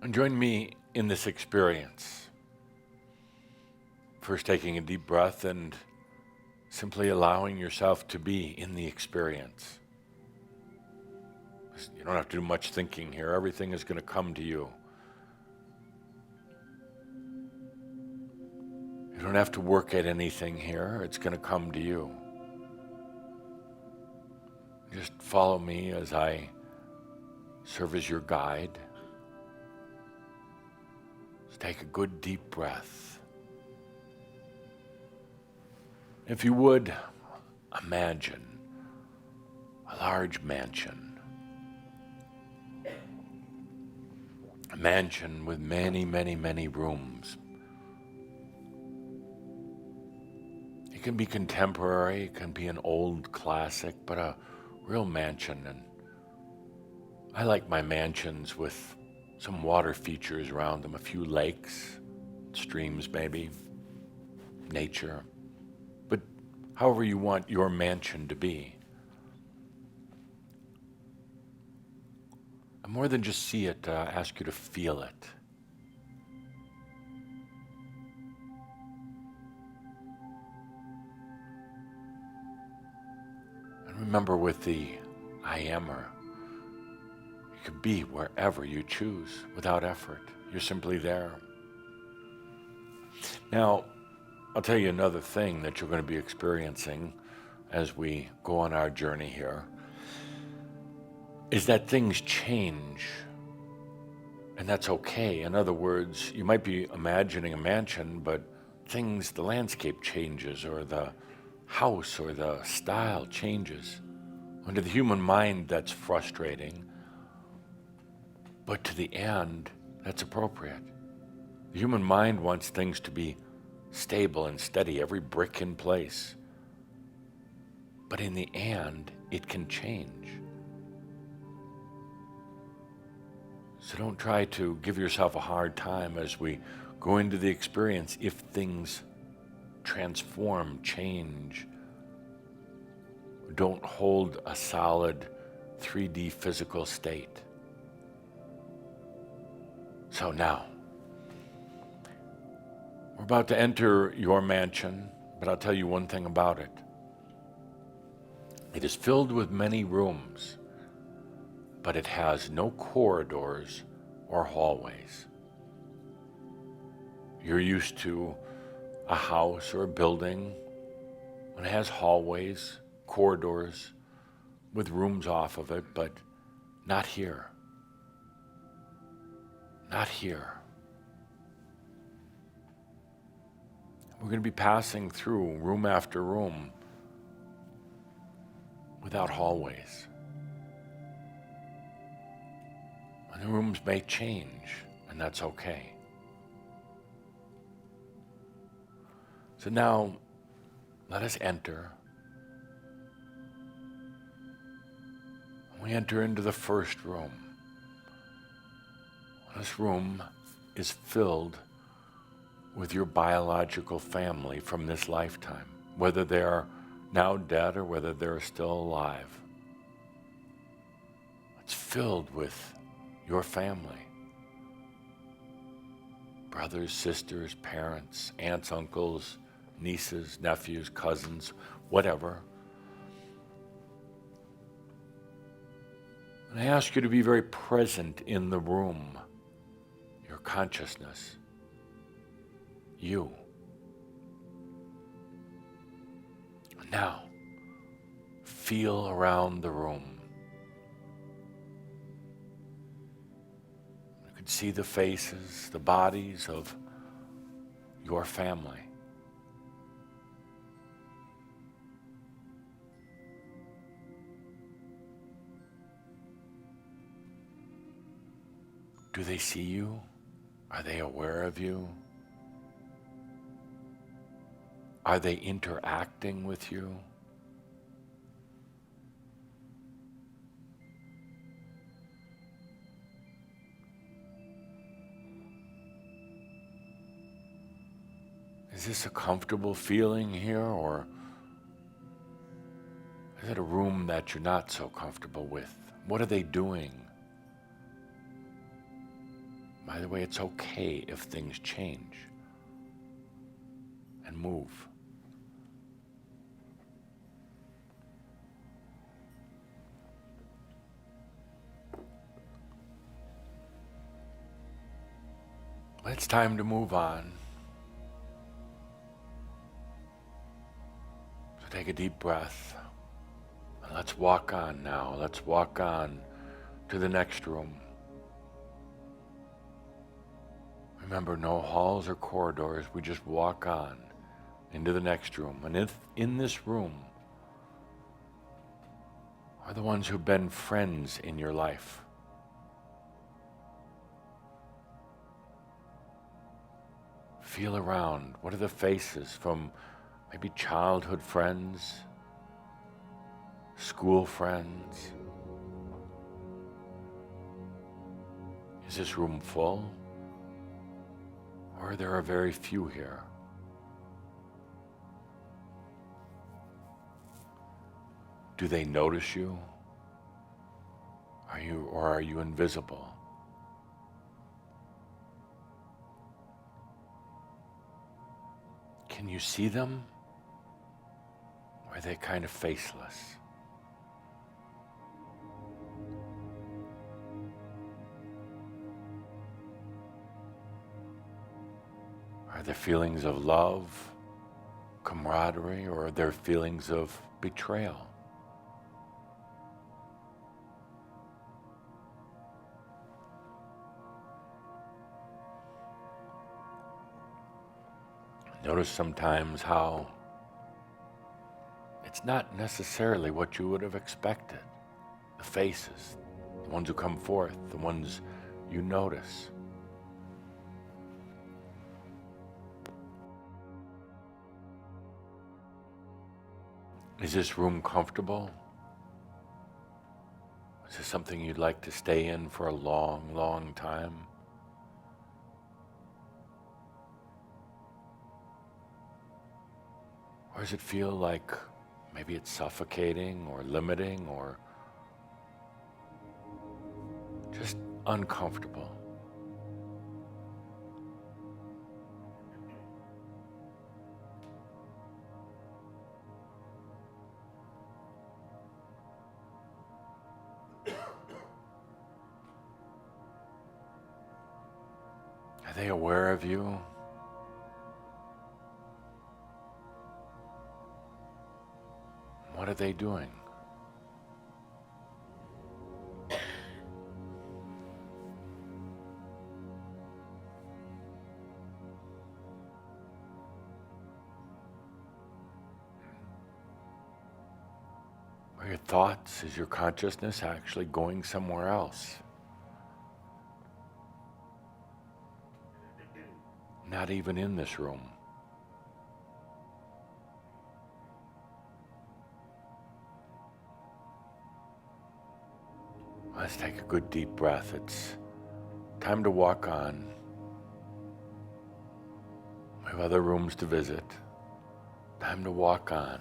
And join me in this experience. First, taking a deep breath and simply allowing yourself to be in the experience. You don't have to do much thinking here. Everything is going to come to you. You don't have to work at anything here. It's going to come to you. Just follow me as I serve as your guide. Just take a good deep breath. If you would, imagine a large mansion. A mansion with many, many, many rooms. It can be contemporary, it can be an old classic, but a real mansion. And I like my mansions with some water features around them, a few lakes, streams maybe, nature. But however you want your mansion to be. And more than just see it, ask you to feel it. Remember, with the I Ammer, you could be wherever you choose without effort. You're simply there. Now, I'll tell you another thing that you're going to be experiencing as we go on our journey here, is that things change, and that's okay. In other words, you might be imagining a mansion, but the landscape changes, or the house or the style changes. Under the human mind, that's frustrating, but to the end, that's appropriate. The human mind wants things to be stable and steady, every brick in place. But in the end, it can change. So don't try to give yourself a hard time as we go into the experience if things transform, change. Don't hold a solid 3D physical state. So now, we're about to enter your mansion, but I'll tell you one thing about it. It is filled with many rooms, but it has no corridors or hallways. You're used to a house or a building, and it has hallways, corridors, with rooms off of it, but not here. Not here. We're going to be passing through room after room without hallways. And the rooms may change, and that's okay. So now, let us enter. We enter into the first room. This room is filled with your biological family from this lifetime, whether they are now dead or whether they're still alive. It's filled with your family. Brothers, sisters, parents, aunts, uncles, nieces, nephews, cousins, whatever. And I ask you to be very present in the room, your consciousness, you. Now, feel around the room. You can see the faces, the bodies of your family. Do they see you? Are they aware of you? Are they interacting with you? Is this a comfortable feeling here, or is it a room that you're not so comfortable with? What are they doing? By the way, it's okay if things change and move. It's time to move on. So take a deep breath. And let's walk on now. Let's walk on to the next room. Remember, no halls or corridors. We just walk on into the next room. And if in this room are the ones who've been friends in your life. Feel around. What are the faces from maybe childhood friends, school friends? Is this room full? Or there are very few here? Do they notice you? Are you invisible? Can you see them? Or are they kind of faceless? Are there feelings of love, camaraderie, or are there feelings of betrayal? Notice sometimes how it's not necessarily what you would have expected. The faces, the ones who come forth, the ones you notice. Is this room comfortable? Is this something you'd like to stay in for a long, long time? Or does it feel like maybe it's suffocating or limiting or just uncomfortable? Are they aware of you? What are they doing? Are your thoughts, is your consciousness actually going somewhere else? Not even in this room. Let's take a good deep breath. It's time to walk on. We have other rooms to visit. Time to walk on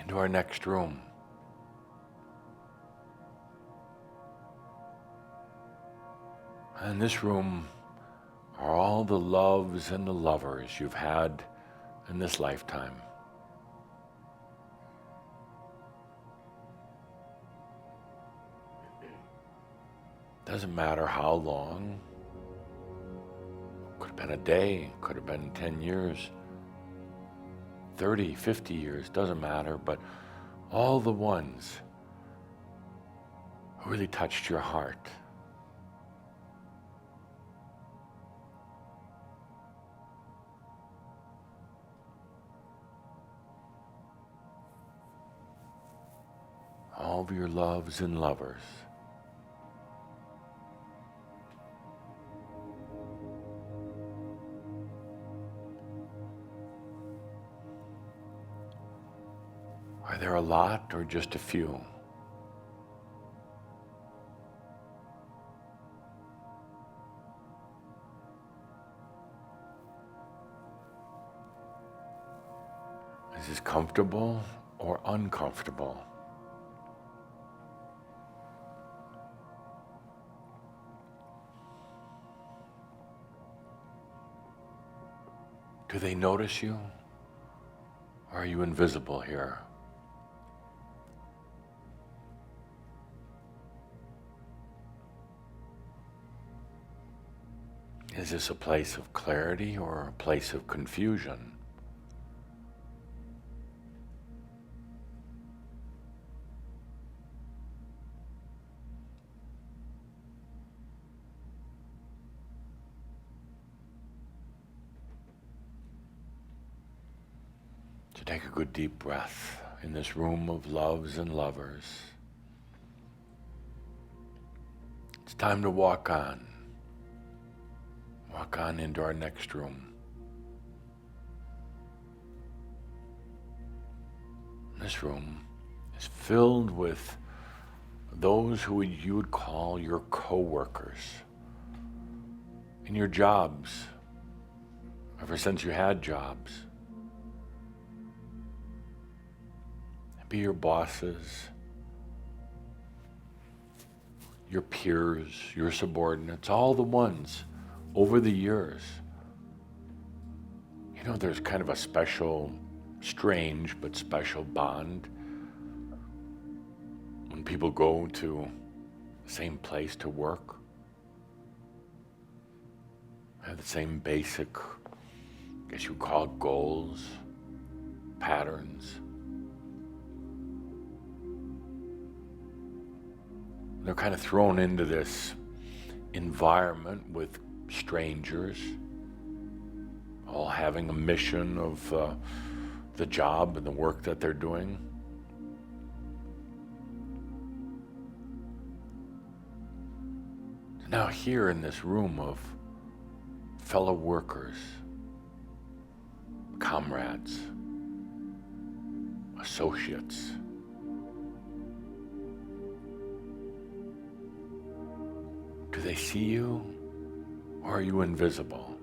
into our next room. And in this room are all the loves and the lovers you've had in this lifetime. Doesn't matter how long. Could have been a day, could have been 10 years, 30, 50 years, doesn't matter, but all the ones who really touched your heart. All of your loves and lovers. Are there a lot or just a few? Is this comfortable or uncomfortable? Do they notice you? Or are you invisible here? Is this a place of clarity or a place of confusion? So take a good deep breath in this room of loves and lovers. It's time to walk on. Walk on into our next room. This room is filled with those who you would call your co-workers in your jobs, ever since you had jobs. Be your bosses, your peers, your subordinates, all the ones over the years. You know, there's kind of a special, strange but special bond when people go to the same place to work, have the same basic, I guess you would call it goals, patterns. They're kind of thrown into this environment with strangers, all having a mission of the job and the work that they're doing. Now here in this room of fellow workers, comrades, associates, do they see you, or are you invisible?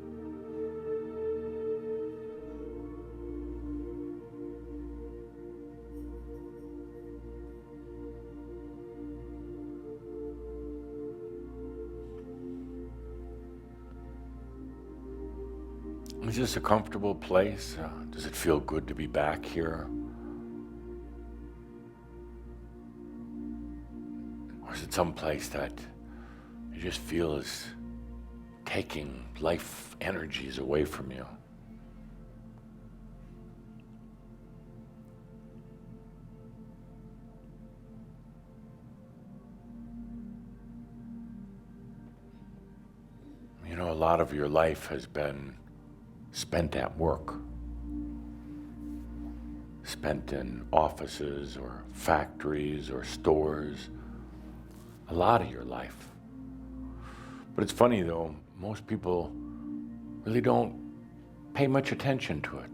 Is this a comfortable place? Does it feel good to be back here? Or is it some place that you just feel is taking life energies away from you? You know, a lot of your life has been spent at work, spent in offices or factories or stores, a lot of your life. But it's funny though, most people really don't pay much attention to it.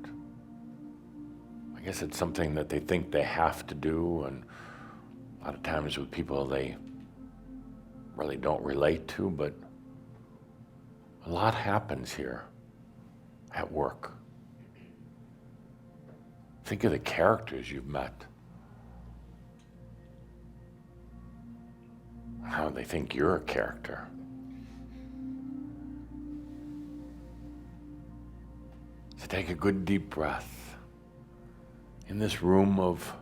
I guess it's something that they think they have to do, and a lot of times with people they really don't relate to, but a lot happens here at work. Think of the characters you've met. How they think you're a character. So take a good deep breath in this room of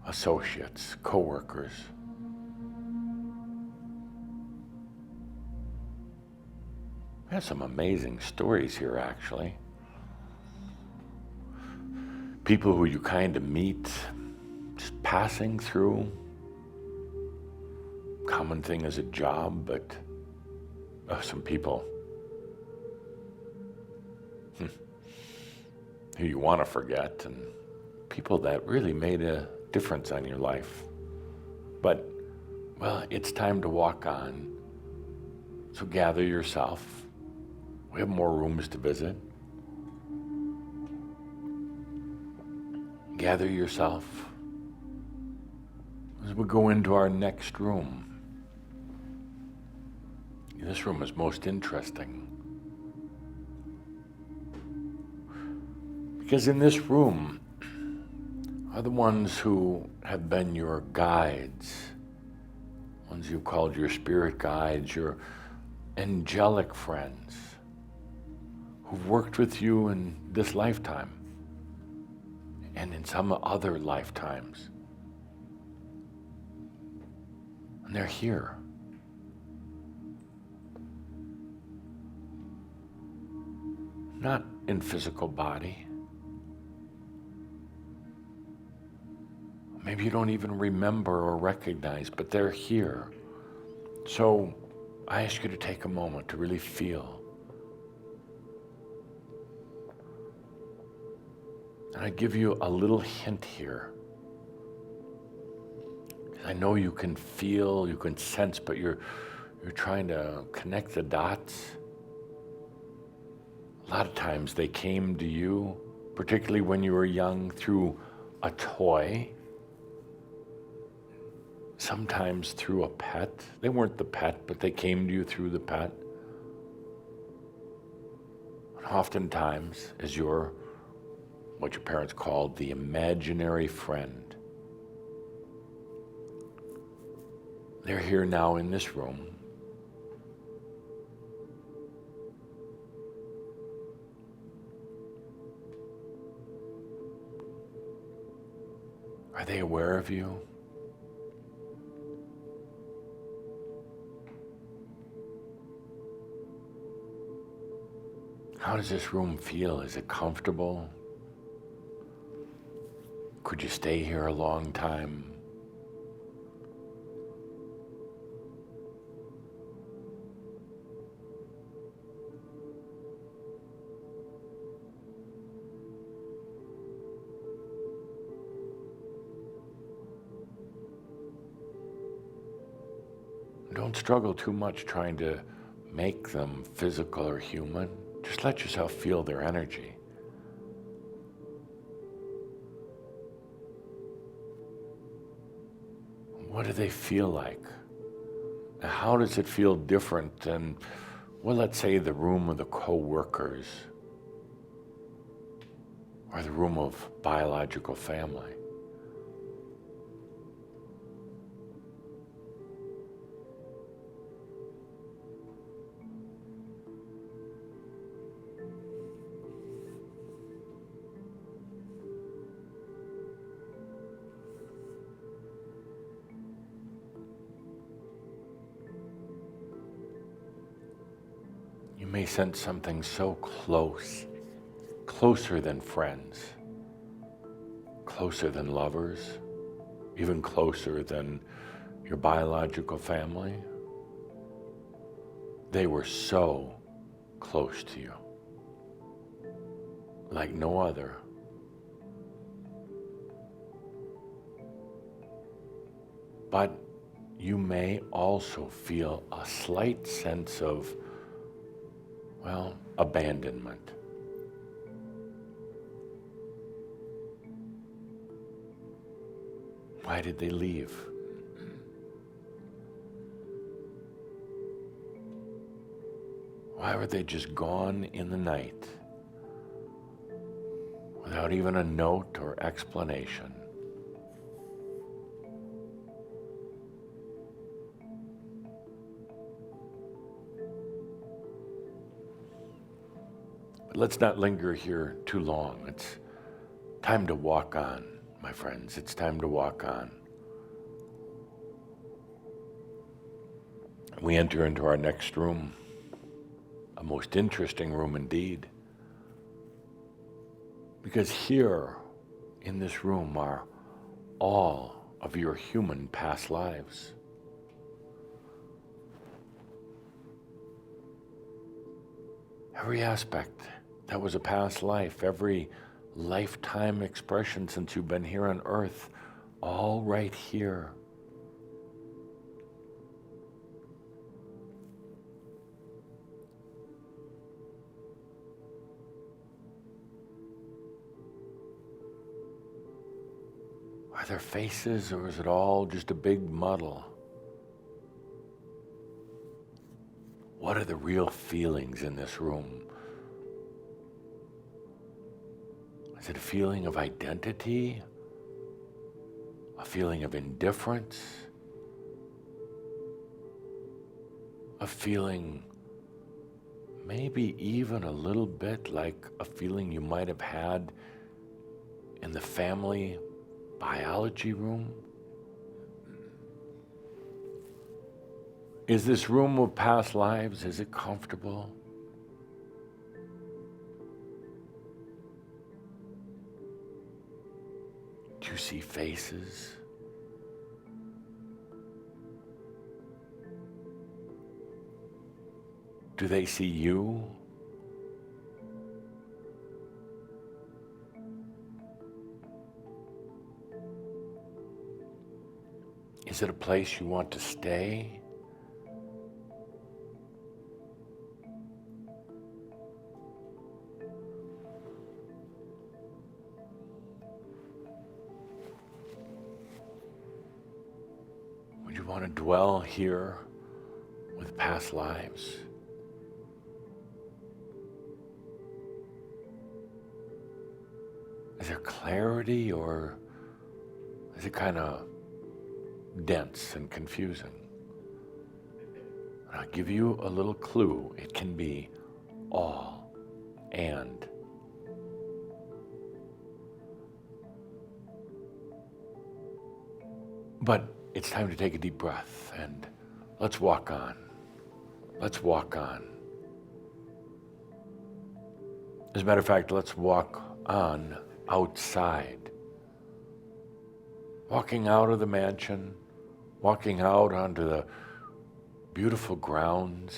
associates, co-workers. We have some amazing stories here, actually. People who you kind of meet just passing through. Common thing as a job, but some people who you want to forget, and people that really made a difference on your life. But, well, it's time to walk on. So gather yourself. We have more rooms to visit. Gather yourself as we go into our next room. This room is most interesting because in this room are the ones who have been your guides, ones you've called your spirit guides, your angelic friends, who've worked with you in this lifetime and in some other lifetimes. And they're here. Not in physical body. Maybe you don't even remember or recognize, but they're here. So I ask you to take a moment to really feel. And I give you a little hint here. I know you can feel, you can sense, but you're trying to connect the dots. A lot of times they came to you, particularly when you were young, through a toy. Sometimes through a pet. They weren't the pet, but they came to you through the pet. And oftentimes, as what your parents called the imaginary friend. They're here now in this room. Are they aware of you? How does this room feel? Is it comfortable? Could you stay here a long time? Don't struggle too much trying to make them physical or human. Just let yourself feel their energy. What do they feel like? How does it feel different than, well, let's say the room of the co-workers or the room of biological family? You may sense something so close, closer than friends, closer than lovers, even closer than your biological family. They were so close to you, like no other. But you may also feel a slight sense of, well, abandonment. Why did they leave? Why were they just gone in the night without even a note or explanation? But let's not linger here too long. It's time to walk on, my friends. It's time to walk on. We enter into our next room, a most interesting room indeed. Because here, in this room, are all of your human past lives. Every aspect that was a past life, every lifetime expression since you've been here on earth, all right here. Are there faces, or is it all just a big muddle? What are the real feelings in this room? Is it a feeling of identity? A feeling of indifference? A feeling maybe even a little bit like a feeling you might have had in the family biology room? Is this room of past lives, is it comfortable? Do you see faces? Do they see you? Is it a place you want to stay? Would you want to dwell here with past lives? Is there clarity, or is it kind of dense and confusing? I'll give you a little clue. It can be all and. But it's time to take a deep breath and let's walk on. Let's walk on. As a matter of fact, let's walk on outside. Walking out of the mansion, walking out onto the beautiful grounds,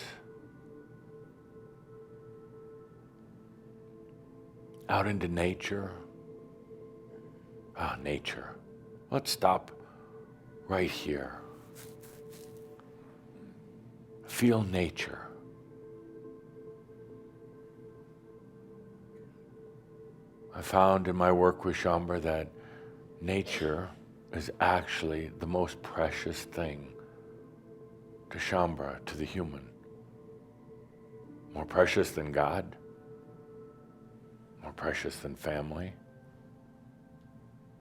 out into nature. Nature. Let's stop right here. Feel nature. I found in my work with Shambhala that nature is actually the most precious thing to Shambhala, to the human. More precious than God, more precious than family.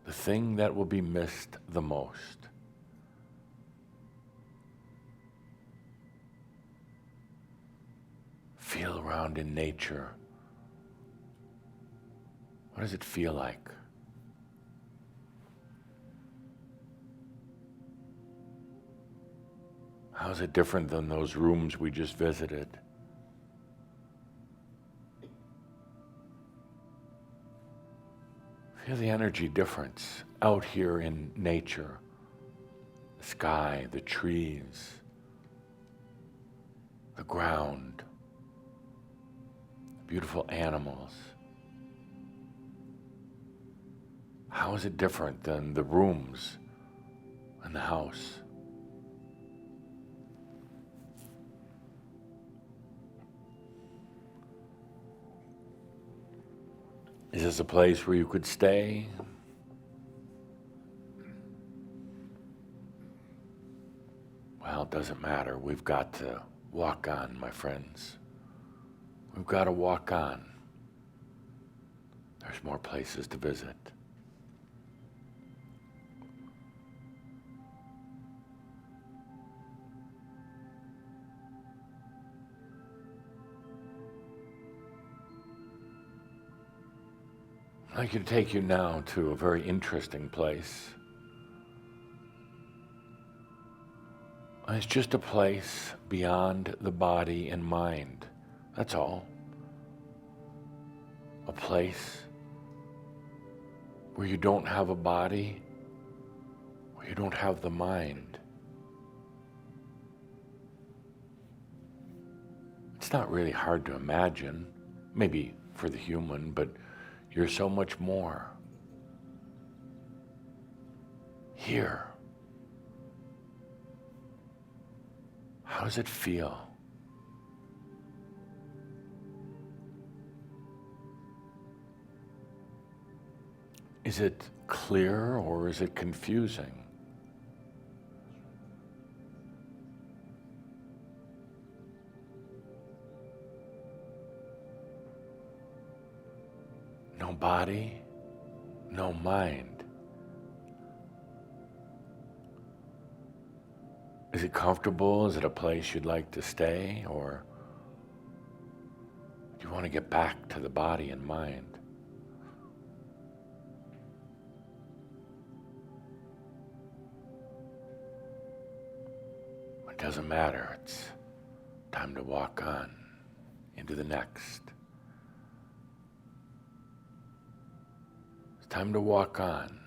The thing that will be missed the most. Feel around in nature. What does it feel like? How is it different than those rooms we just visited? Feel the energy difference out here in nature. The sky, the trees, the ground, the beautiful animals. How is it different than the rooms in the house? Is this a place where you could stay? Well, it doesn't matter. We've got to walk on, my friends. We've got to walk on. There's more places to visit. I'd like to take you now to a very interesting place. It's just a place beyond the body and mind. That's all. A place where you don't have a body, where you don't have the mind. It's not really hard to imagine, maybe for the human, but you're so much more. Here. How does it feel? Is it clear or is it confusing? No body, no mind. Is it comfortable? Is it a place you'd like to stay? Or Do you want to get back to the body and mind? It doesn't matter. It's time to walk on into the next. It's time to walk on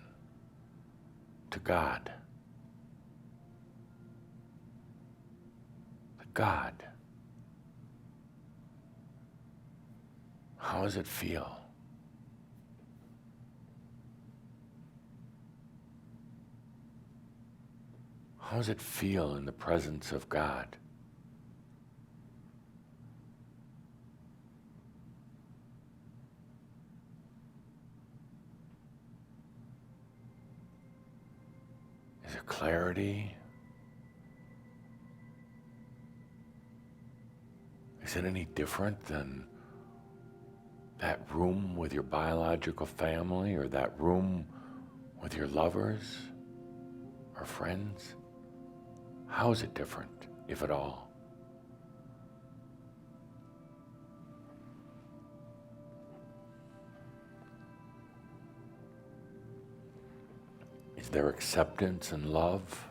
to God. To God. How does it feel? How does it feel in the presence of God? Is it clarity? Is it any different than that room with your biological family or that room with your lovers or friends? How is it different, if at all? Is there acceptance and love?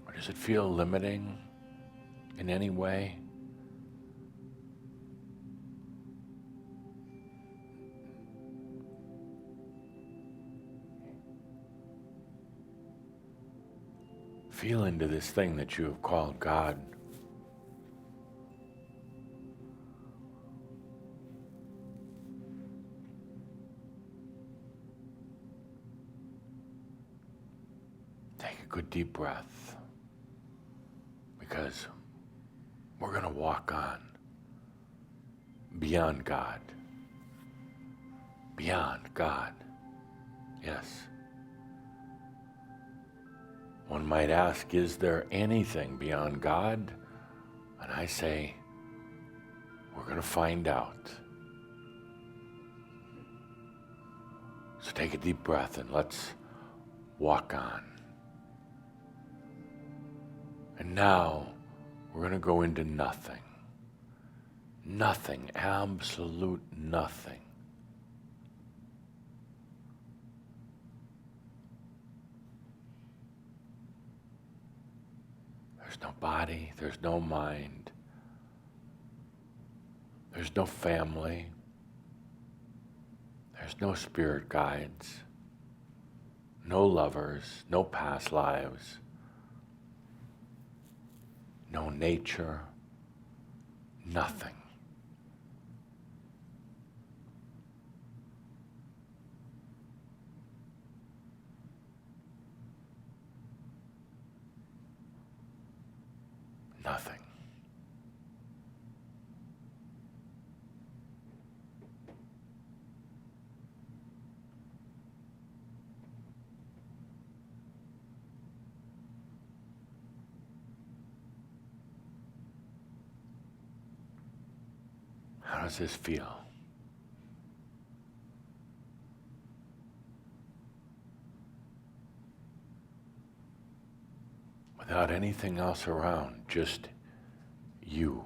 Or does it feel limiting in any way? Feel into this thing that you have called God. Take a good deep breath, because we're going to walk on beyond God. Beyond God. Yes. One might ask, is there anything beyond God? And I say, we're going to find out. So take a deep breath and let's walk on. And now we're going to go into nothing. Nothing, absolute nothing. There's no body, there's no mind, there's no family, there's no spirit guides, no lovers, no past lives, no nature, nothing. Nothing. How does this feel? Without anything else around, just you.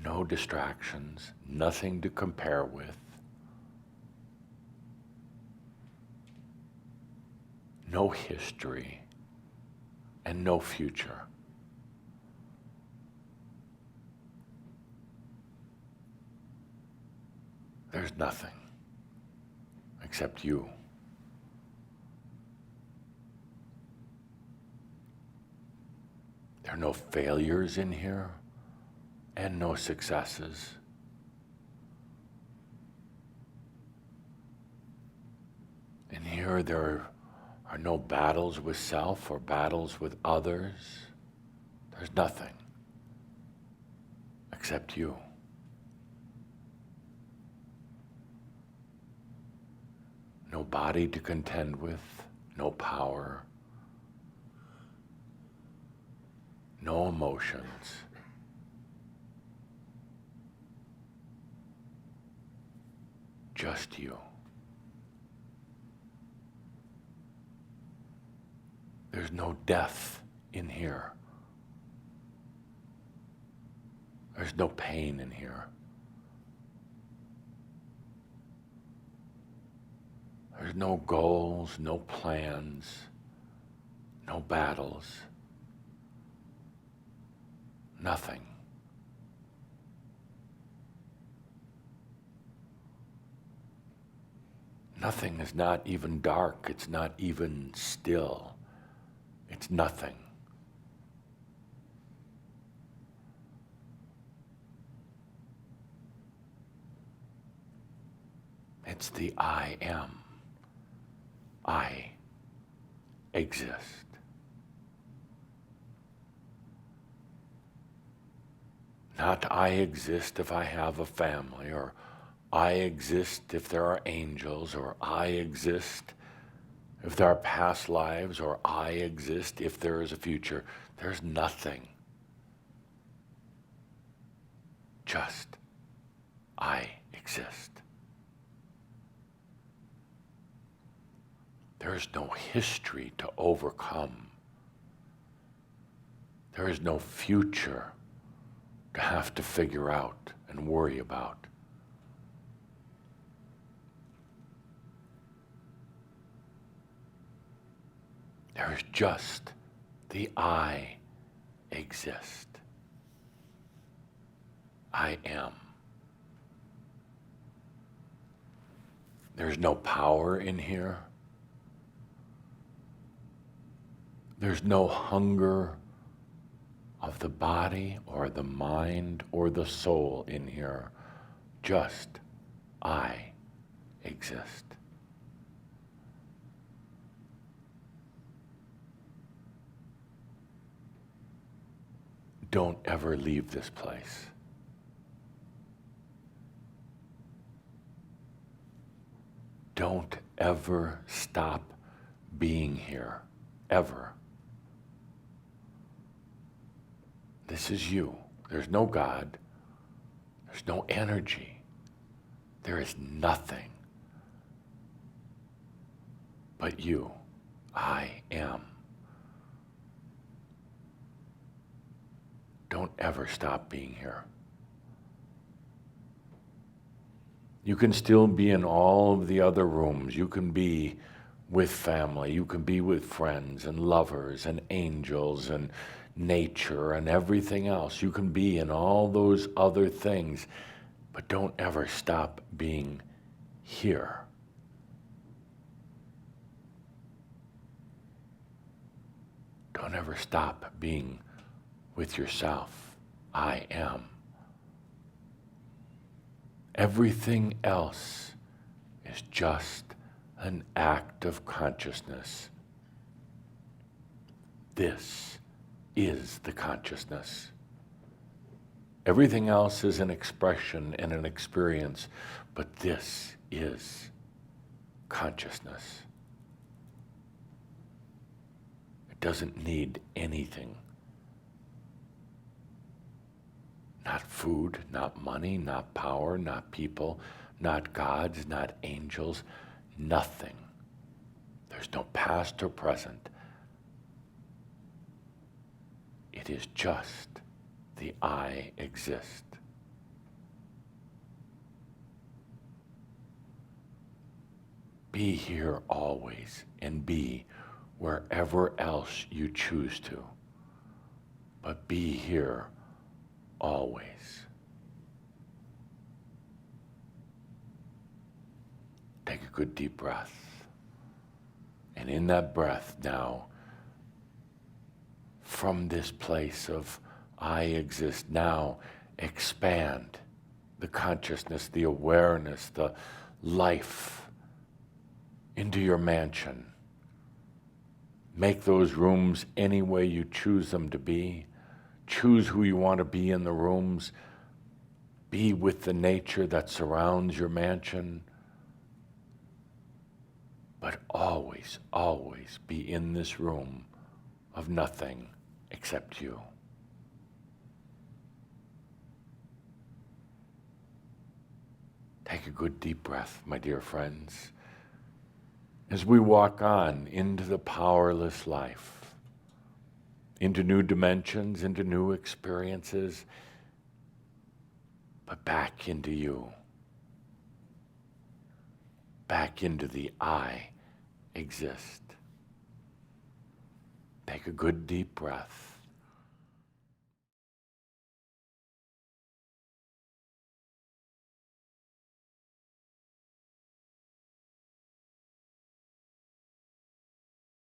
No distractions, nothing to compare with. No history and no future. There's nothing except you. There are no failures in here and no successes. In here there are no battles with self or battles with others. There's nothing except you. No body to contend with, no power, no emotions. Just you. There's no death in here. There's no pain in here. There's no goals, no plans, no battles, nothing. Nothing is not even dark. It's not even still. It's nothing. It's the I am. I exist. Not I exist if I have a family, or I exist if there are angels, or I exist if there are past lives, or I exist if there is a future. There's nothing. Just I exist. There is no history to overcome. There is no future to have to figure out and worry about. There is just the I exist. I am. There's no power in here. There's no hunger of the body or the mind or the soul in here. Just I exist. Don't ever leave this place. Don't ever stop being here, ever. This is you. There's no God. There's no energy. There is nothing but you. I am. Don't ever stop being here. You can still be in all of the other rooms. You can be with family. You can be with friends and lovers and angels and nature and everything else. You can be in all those other things, but don't ever stop being here. Don't ever stop being with yourself. I am. Everything else is just an act of consciousness. This is the consciousness. Everything else is an expression and an experience, but this is consciousness. It doesn't need anything. Not food, not money, not power, not people, not gods, not angels, nothing. There's no past or present. It is just the I exist. Be here always and be wherever else you choose to, but be here always. Take a good deep breath. And in that breath now, from this place of I exist, now expand the consciousness, the awareness, the life into your mansion. Make those rooms any way you choose them to be. Choose who you want to be in the rooms. Be with the nature that surrounds your mansion. But always, always be in this room of nothing except you. Take a good deep breath, my dear friends, as we walk on into the powerless life. into new dimensions, into new experiences, but back into you, back into the I exist. Take a good deep breath.